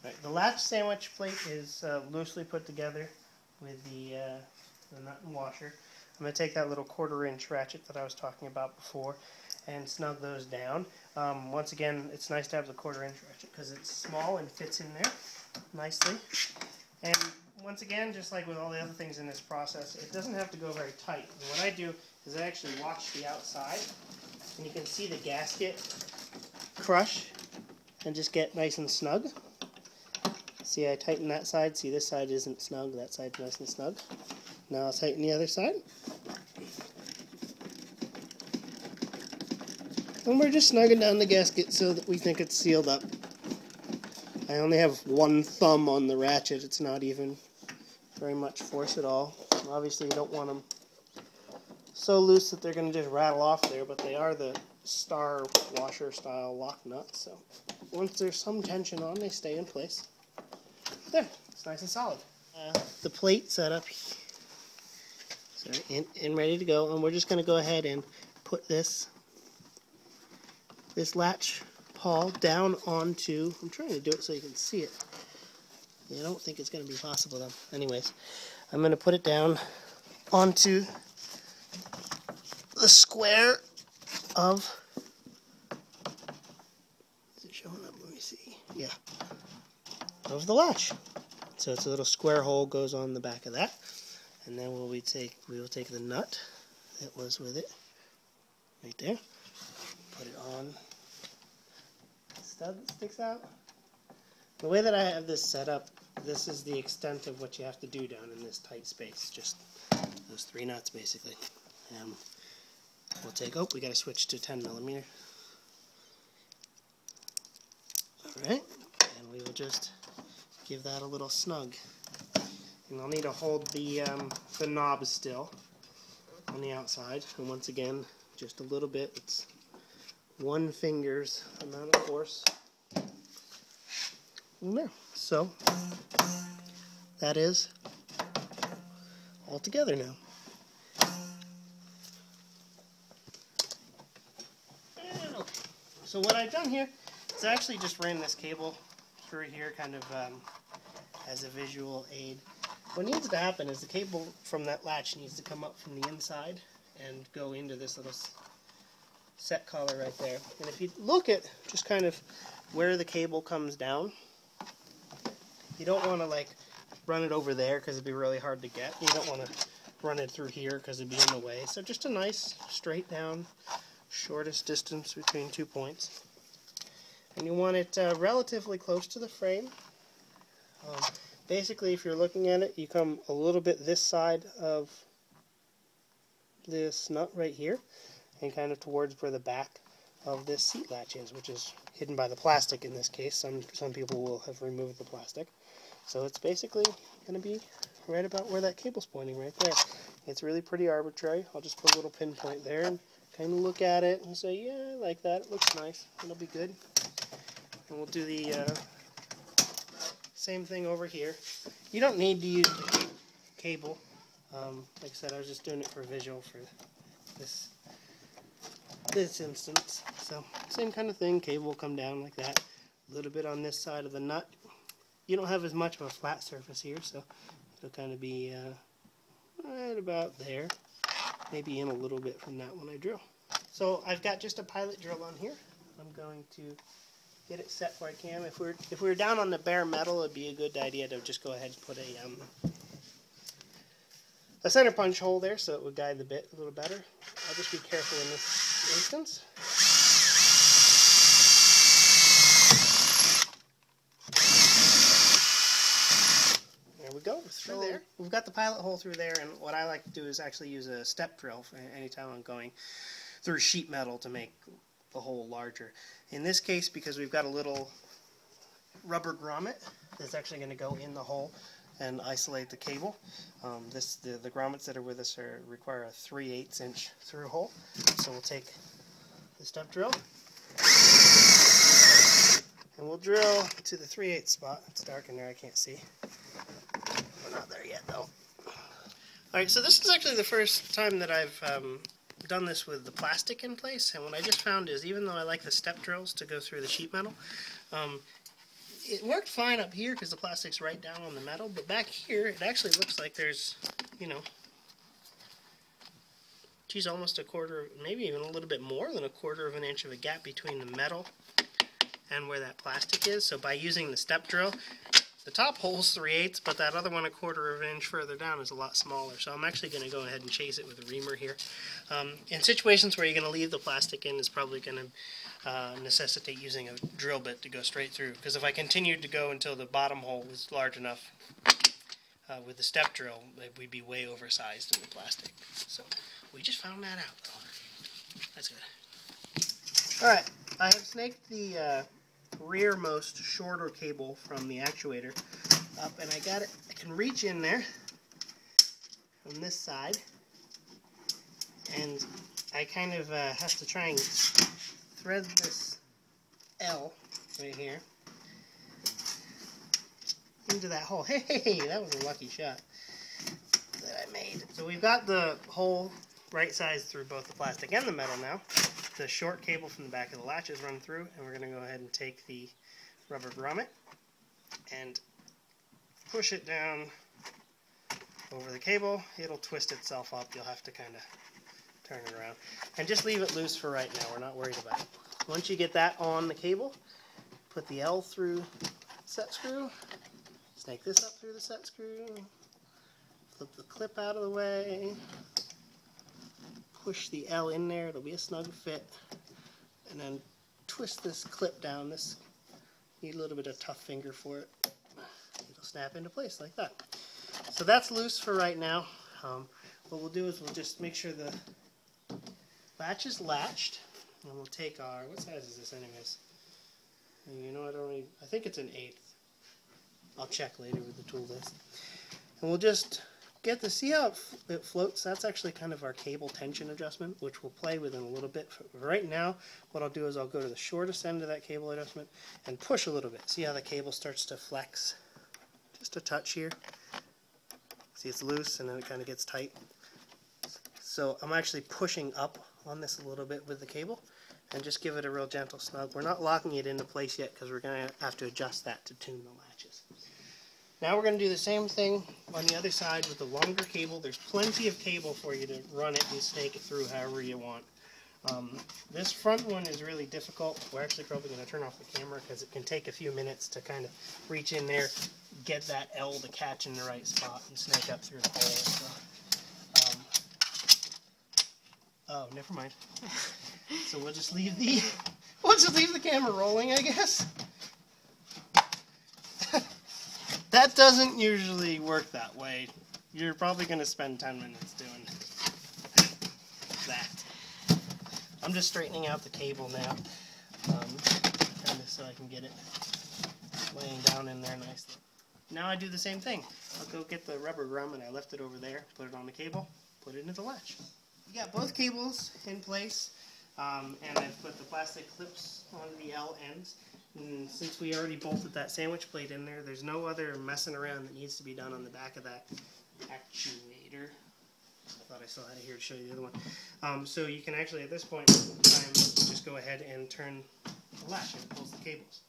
Right, the latch sandwich plate is loosely put together with the nut and washer. I'm going to take that little 1/4-inch ratchet that I was talking about before and snug those down. Once again, it's nice to have the 1/4-inch ratchet because it's small and fits in there nicely. And once again, just like with all the other things in this process, it doesn't have to go very tight. And what I do is I actually watch the outside, and you can see the gasket crush and just get nice and snug. See, I tighten that side. See, this side isn't snug. That side's nice and snug. Now I'll tighten the other side. And we're just snugging down the gasket so that we think it's sealed up. I only have one thumb on the ratchet. It's not even very much force at all. Obviously you don't want them so loose that they're going to just rattle off there, but they are the star washer style lock nuts. So once there's some tension on, they stay in place. There, it's nice and solid. The plate set up, and ready to go. And we're just going to go ahead and put this latch pawl down onto. I'm trying to do it so you can see it. I don't think it's going to be possible though. Anyways, I'm going to put it down onto the square of. Is it showing up? Let me see. Yeah. Of the latch. So it's a little square hole goes on the back of that, and then we will take the nut that was with it right there, put it on the stud that sticks out. The way that I have this set up, this is the extent of what you have to do down in this tight space, just those 3 nuts basically. And we'll take, we got to switch to 10mm. Alright, and we will just give that a little snug. And I'll need to hold the knob still on the outside. And once again, just a little bit. It's 1 finger's amount of force. And there. So that is all together now. And okay. So what I've done here is I actually just ran this cable through here kind of as a visual aid. What needs to happen is the cable from that latch needs to come up from the inside and go into this little set collar right there. And if you look at just kind of where the cable comes down, you don't want to like run it over there because it'd be really hard to get. You don't want to run it through here because it'd be in the way. So just a nice straight down, shortest distance between 2 points. And you want it relatively close to the frame. Basically, if you're looking at it, you come a little bit this side of this nut right here, and kind of towards where the back of this seat latch is, which is hidden by the plastic in this case. Some people will have removed the plastic. So it's basically going to be right about where that cable's pointing right there. It's really pretty arbitrary. I'll just put a little pinpoint there and kind of look at it and say, yeah, I like that. It looks nice. It'll be good. And we'll do the same thing over here. You don't need to use the cable. Like I said, I was just doing it for visual for this instance. So same kind of thing. Cable will come down like that. A little bit on this side of the nut. You don't have as much of a flat surface here, so it'll kind of be right about there. Maybe in a little bit from that when I drill. So I've got just a pilot drill on here. I'm going to get it set where I can. If we were down on the bare metal, it'd be a good idea to just go ahead and put a center punch hole there so it would guide the bit a little better. I'll just be careful in this instance. There we go, through there. We've got the pilot hole through there, and what I like to do is actually use a step drill for anytime I'm going through sheet metal to make the hole larger. In this case, because we've got a little rubber grommet that's actually going to go in the hole and isolate the cable. The grommets that are with us require a 3/8 inch through hole. So we'll take the step drill and we'll drill to the 3/8 spot. It's dark in there, I can't see. We're not there yet though. Alright, so this is actually the first time that I've done this with the plastic in place, and what I just found is even though I like the step drills to go through the sheet metal, it worked fine up here because the plastic's right down on the metal, but back here it actually looks like there's, you know, geez, almost a quarter, maybe even a little bit more than a quarter of an inch of a gap between the metal and where that plastic is. So by using the step drill, the top hole's 3/8, but that other one a quarter of an inch further down is a lot smaller. So I'm actually going to go ahead and chase it with a reamer here. In situations where you're going to leave the plastic in, is probably going to necessitate using a drill bit to go straight through. Because if I continued to go until the bottom hole was large enough with the step drill, we'd be way oversized in the plastic. So we just found that out, though. That's good. Alright, I have snaked the rearmost shorter cable from the actuator up, and I got it. I can reach in there on this side, and I kind of have to try and thread this L right here into that hole. Hey, that was a lucky shot that I made. So we've got the hole right sized through both the plastic and the metal now. The short cable from the back of the latch is run through, and we're going to go ahead and take the rubber grommet and push it down over the cable. It'll twist itself up. You'll have to kind of turn it around. And just leave it loose for right now. We're not worried about it. Once you get that on the cable, put the L through the set screw, snake this up through the set screw, flip the clip out of the way, push the L in there, it'll be a snug fit, and then twist this clip down. This, need a little bit of tough finger for it. It'll snap into place like that. So that's loose for right now. What we'll do is we'll just make sure the latch is latched, and we'll take our, what size is this anyways? You know, I think it's an 1/8. I'll check later with the tool list. And we'll just get to see how it floats. That's actually kind of our cable tension adjustment, which we'll play with in a little bit. Right now, what I'll do is I'll go to the shortest end of that cable adjustment and push a little bit. See how the cable starts to flex? Just a touch here. See, it's loose and then it kind of gets tight. So I'm actually pushing up on this a little bit with the cable and just give it a real gentle snug. We're not locking it into place yet because we're going to have to adjust that to tune the latches. Now we're going to do the same thing on the other side with the longer cable. There's plenty of cable for you to run it and snake it through however you want. This front one is really difficult. We're actually probably going to turn off the camera because it can take a few minutes to kind of reach in there, get that L to catch in the right spot, and snake up through the hole. So, oh, never mind. So we'll just leave the camera rolling, I guess. That doesn't usually work that way. You're probably going to spend 10 minutes doing that. I'm just straightening out the cable now, kind of so I can get it laying down in there nicely. Now I do the same thing. I'll go get the rubber grommet. I left it over there, put it on the cable, put it into the latch. You got both cables in place, and I've put the plastic clips on the L ends. And since we already bolted that sandwich plate in there, there's no other messing around that needs to be done on the back of that actuator. I thought I still had it here to show you the other one. So you can actually, at this point in time, just go ahead and turn the latch and it pulls the cables.